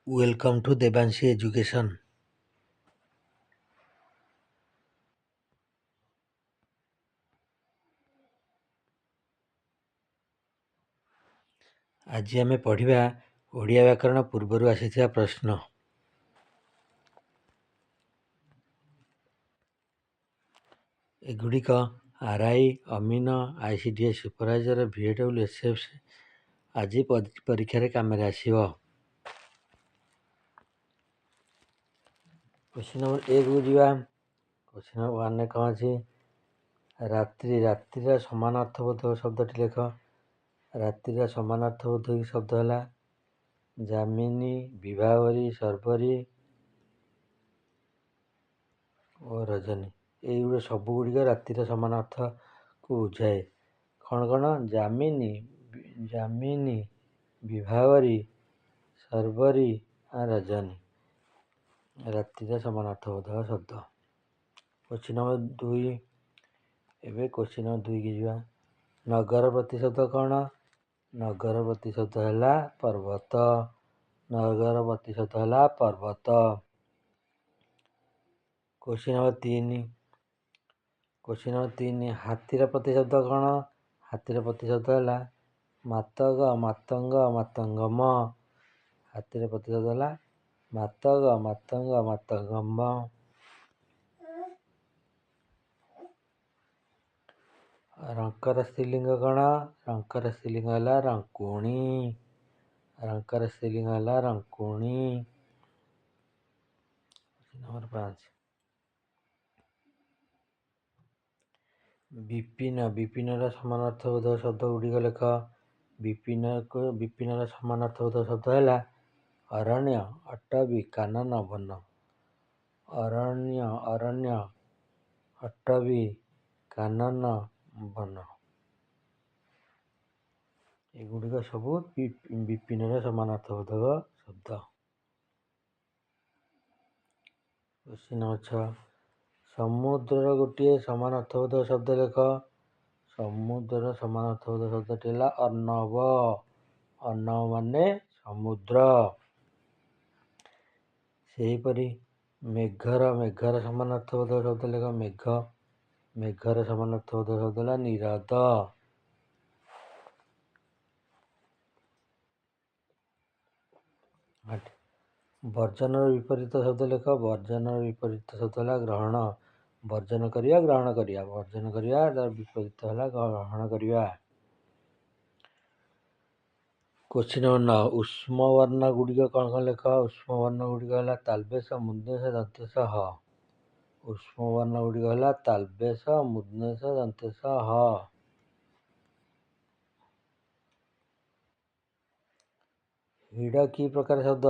Welcome to Devanshi Education. ଆଜି ଆମେ ପଢ଼ିବା ଓଡ଼ିଆ ବ୍ୟାକରଣ ପୂର୍ବରୁ ଆସିଥିବା ପ୍ରଶ୍ନ। ଏଗୁଡ଼ିକ ଆର୍ଆଇ, ଅମିନ, ICDS ସୁପରଭାଇଜର, VAWSF ଆଜି ପରୀକ୍ଷାରେ କାମରେ ଆସିବ। କ୍ୱେଶ୍ଚିନ୍ ନମ୍ବର 1କୁ ଯିବା। କ୍ୱେଶ୍ଚିନ୍ ନମ୍ବର 1ରେ କ'ଣ ଅଛି? ରାତ୍ରିର ସମାନାର୍ଥବୋଧକ ଶବ୍ଦଟି ଲେଖ। ରାତ୍ରିର ସମାନାର୍ଥବୋଧକ ଶବ୍ଦ ହେଲା ଯାମିନୀ, ବିଭାବରୀ, ଶର୍ବରୀ ଓ ରଜନୀ। ଏଇଗୁଡ଼ା ସବୁଗୁଡ଼ିକ ରାତିର ସମାନାର୍ଥକୁ ବୁଝାଏ। କ'ଣ? ଯାମିନୀ, ବିଭାବରୀ, ଶର୍ବରୀ ଆଉ ରଜନୀ ରାତିର ସମାନାର୍ଥବୋଧକ ଶବ୍ଦ। Question number 2। ଏବେ କ୍ୱେଶ୍ଚିନ୍ ନମ୍ବର 2କୁ ଯିବା। ନଗର ପ୍ରତିଶବ୍ଦ କ'ଣ? ନଗର ପ୍ରତିଶବ୍ଦ ହେଲା ପର୍ବତ। ନଗର ପ୍ରତିଶବ୍ଦ ହେଲା ପର୍ବତ। Question number 3। Question number 3। ହାତୀର ପ୍ରତିଶବ୍ଦ କ'ଣ? ହାତୀର ପ୍ରତିଶବ୍ଦ ହେଲା ମାତଙ୍ଗ, ମାତଙ୍ଗ, ମାତଙ୍ଗମ। ହାତୀର ପ୍ରତିଶବ୍ଦ ହେଲା ମାତଙ୍ଗ, ମାତଙ୍ଗ, ମାତଙ୍ଗମ। ରଙ୍କର ସ୍ତ୍ରୀଲିଙ୍ଗ କ'ଣ? ରଙ୍କର ସ୍ତ୍ରୀଲିଙ୍ଗ ହେଲା ରଙ୍କୁଣୀ। ରଙ୍କର ସ୍ତ୍ରୀଲିଙ୍ଗ ହେଲା ରଙ୍କୁଣୀ। ନମ୍ବର 5। ବିପିନ, ବିପିନର ସମାନାର୍ଥବୋଧକ ଶବ୍ଦ ଗୁଡ଼ିକ ଲେଖ। ବିପିନର ସମାନାର୍ଥବୋଧକ ଶବ୍ଦ ହେଲା ଅରଣ୍ୟ, ଅଟବୀ, କାନନ, ବନ। ଅରଣ୍ୟ, ଅଟବୀ, କାନନ, ବନ ଏଗୁଡ଼ିକ ସବୁ ବିପିନର ସମାନାର୍ଥବୋଧକ ଶବ୍ଦ। Question number 6। ସମୁଦ୍ରର ଗୋଟିଏ ସମାନାର୍ଥବୋଧକ ଶବ୍ଦ ଲେଖ। ସମୁଦ୍ରର ସମାନାର୍ଥବୋଧକ ଶବ୍ଦଟି ହେଲା ଅର୍ଣ୍ଣବ। ଅର୍ଣ୍ଣବ ମାନେ ସମୁଦ୍ର। ସେହିପରି ମେଘର ସମାନାର୍ଥବୋଧକ ଶବ୍ଦ ଲେଖ। ମେଘର ସମାନାର୍ଥବୋଧକ ଶବ୍ଦ ହେଲା ନିରଦ। ବର୍ଜନର ବିପରୀତ ଶବ୍ଦ ଲେଖ। ବର୍ଜନର ବିପରୀତ ଶବ୍ଦ ହେଲା ଗ୍ରହଣ। ବର୍ଜନ କରିବା, ଗ୍ରହଣ କରିବା। ବର୍ଜନ କରିବା ତାର ବିପରୀତ ହେଲା ଗ୍ରହଣ କରିବା। Question number 9। ଉଷ୍ମ ବର୍ଣ୍ଣ ଗୁଡ଼ିକ କ'ଣ ଲେଖ। ଉଷ୍ମ ବର୍ଣ୍ଣ ଗୁଡ଼ିକ ହେଲା ତାଲବେଶ, ମୁଦ୍ନେଶ, ଦନ୍ତେଶ, ହ। ଉଷ୍ମ ବର୍ଣ୍ଣ ଗୁଡ଼ିକ ହେଲା ତାଲବେଶ, ମୁଦ୍ନେଶ, ଦନ୍ତେଶ, ହ। ହିଡ଼ କି ପ୍ରକାର ଶବ୍ଦ?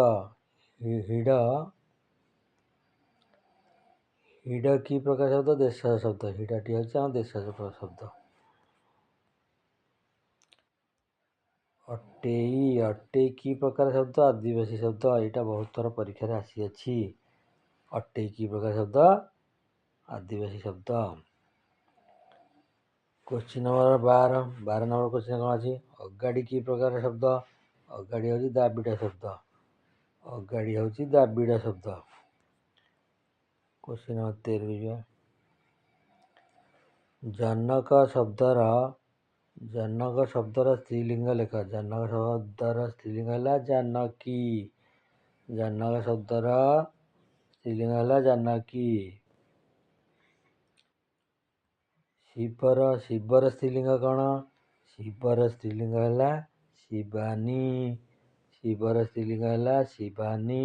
ହିଡ଼ କି ପ୍ରକାର ଶବ୍ଦ? ଦେଶର ଶବ୍ଦ। ହିଡ଼ଟି ହେଉଛି ଆମ ଦେଶର ଶବ୍ଦ। ଅଟେଇ, ଅଟେଇ କି ପ୍ରକାର ଶବ୍ଦ? ଆଦିବାସୀ ଶବ୍ଦ। ଏଇଟା ବହୁତ ଥର ପରୀକ୍ଷାରେ ଆସିଅଛି। ଅଟେଇ କି ପ୍ରକାର ଶବ୍ଦ? ଆଦିବାସୀ ଶବ୍ଦ। Question number 12। 12 ନମ୍ବର କ୍ୱେଶ୍ଚିନ୍ କ'ଣ ଅଛି? ଅଗାଡ଼ି କି ପ୍ରକାର ଶବ୍ଦ? ଅଗାଡ଼ି ହେଉଛି ଦ୍ରାବିଡ଼ ଶବ୍ଦ। ଅଗାଡ଼ି ହେଉଛି ଦ୍ରାବିଡ଼ ଶବ୍ଦ। କ୍ୱେଶ୍ଚିନ୍ ନମ୍ବର 13 ଯିବା। ଜନକ ଶବ୍ଦର ସ୍ତ୍ରୀଲିଙ୍ଗ ଲେଖ। ଜନକ ଶବ୍ଦର ସ୍ତ୍ରୀଲିଙ୍ଗ ହେଲା ଜାନକୀ। ଜନକ ଶବ୍ଦର ସ୍ତ୍ରୀଲିଙ୍ଗ ହେଲା ଜାନକୀ। ଶିବର ସ୍ତ୍ରୀଲିଙ୍ଗ କ'ଣ? ଶିବର ସ୍ତ୍ରୀଲିଙ୍ଗ ହେଲା ଶିବାନୀ। ଶିବର ସ୍ତ୍ରୀଲିଙ୍ଗ ହେଲା ଶିବାନୀ।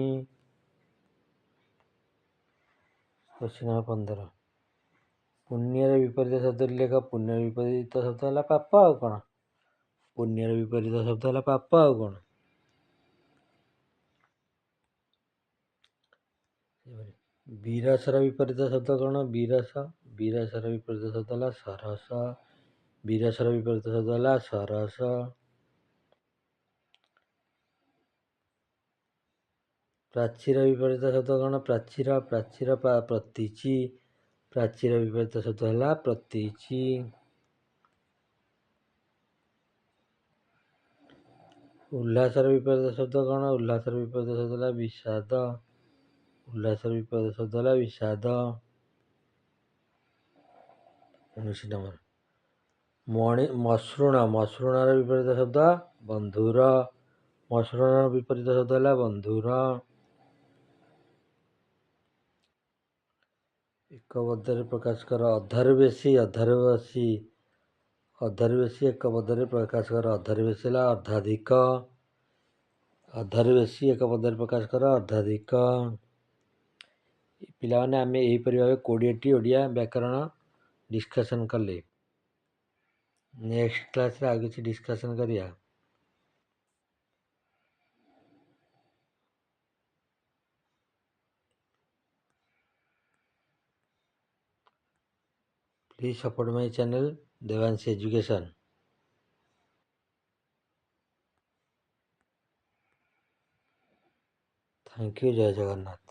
Question number 15। ପୁଣ୍ୟର ବିପରୀତ ଶବ୍ଦଟି ଲେଖ। ପୁଣ୍ୟର ବିପରୀତ ଶବ୍ଦ ହେଲା ପାପ ଆଉ କ'ଣ? ପୁଣ୍ୟର ବିପରୀତ ଶବ୍ଦ ହେଲା ପାପ ଆଉ କ'ଣ? ବିରସର ବିପରୀତ ଶବ୍ଦ କ'ଣ? ବିରସର ବିପରୀତ ଶବ୍ଦ ହେଲା ସରସ। ବିରସର ବିପରୀତ ଶବ୍ଦ ହେଲା ସରସ। ପ୍ରାଚୀର ବିପରୀତ ଶବ୍ଦ କ'ଣ? ପ୍ରାଚୀର, ପ୍ରତୀଚୀ। ପ୍ରାଚୀର ବିପରୀତ ଶବ୍ଦ ହେଲା ପ୍ରତୀଚୀ। ଉଲ୍ଲାସର ବିପରୀତ ଶବ୍ଦ କ'ଣ? ଉଲ୍ଲାସର ବିପରୀତ ଶବ୍ଦ ହେଲା ବିଷାଦ। ଉଲ୍ଲାସର ବିପରୀତ ଶବ୍ଦ ହେଲା ବିଷାଦ। 19 ନମ୍ବର। ମସୃଣ। ମସୃଣର ବିପରୀତ ଶବ୍ଦ ବନ୍ଧୁର। ମସୃଣର ବିପରୀତ ଶବ୍ଦ ହେଲା ବନ୍ଧୁର। ଏକ ପଦରେ ପ୍ରକାଶ କର। ଅଧାରୁ ବେଶୀ, ଅଧାରୁ ବେଶୀ। ଅଧାରୁ ବେଶୀ ଏକ ପଦରେ ପ୍ରକାଶ କର। ଅଧାରୁ ବେଶୀ ହେଲା ଅର୍ଦ୍ଧାଧିକ। ଅଧାରୁ ବେଶୀ ଏକ ପଦରେ ପ୍ରକାଶ କର। ଅର୍ଦ୍ଧାଧିକ। ପିଲାମାନେ ଆମେ ଏହିପରି ଭାବେ 20ଟି ଓଡ଼ିଆ ବ୍ୟାକରଣ ଡିସ୍କସନ୍ କଲେ। ନେକ୍ସଟ କ୍ଲାସରେ ଆଉ କିଛି ଡିସ୍କସନ୍ କରିବା। Please support my channel Devanshi Education. Thank you. जय जगन्नाथ।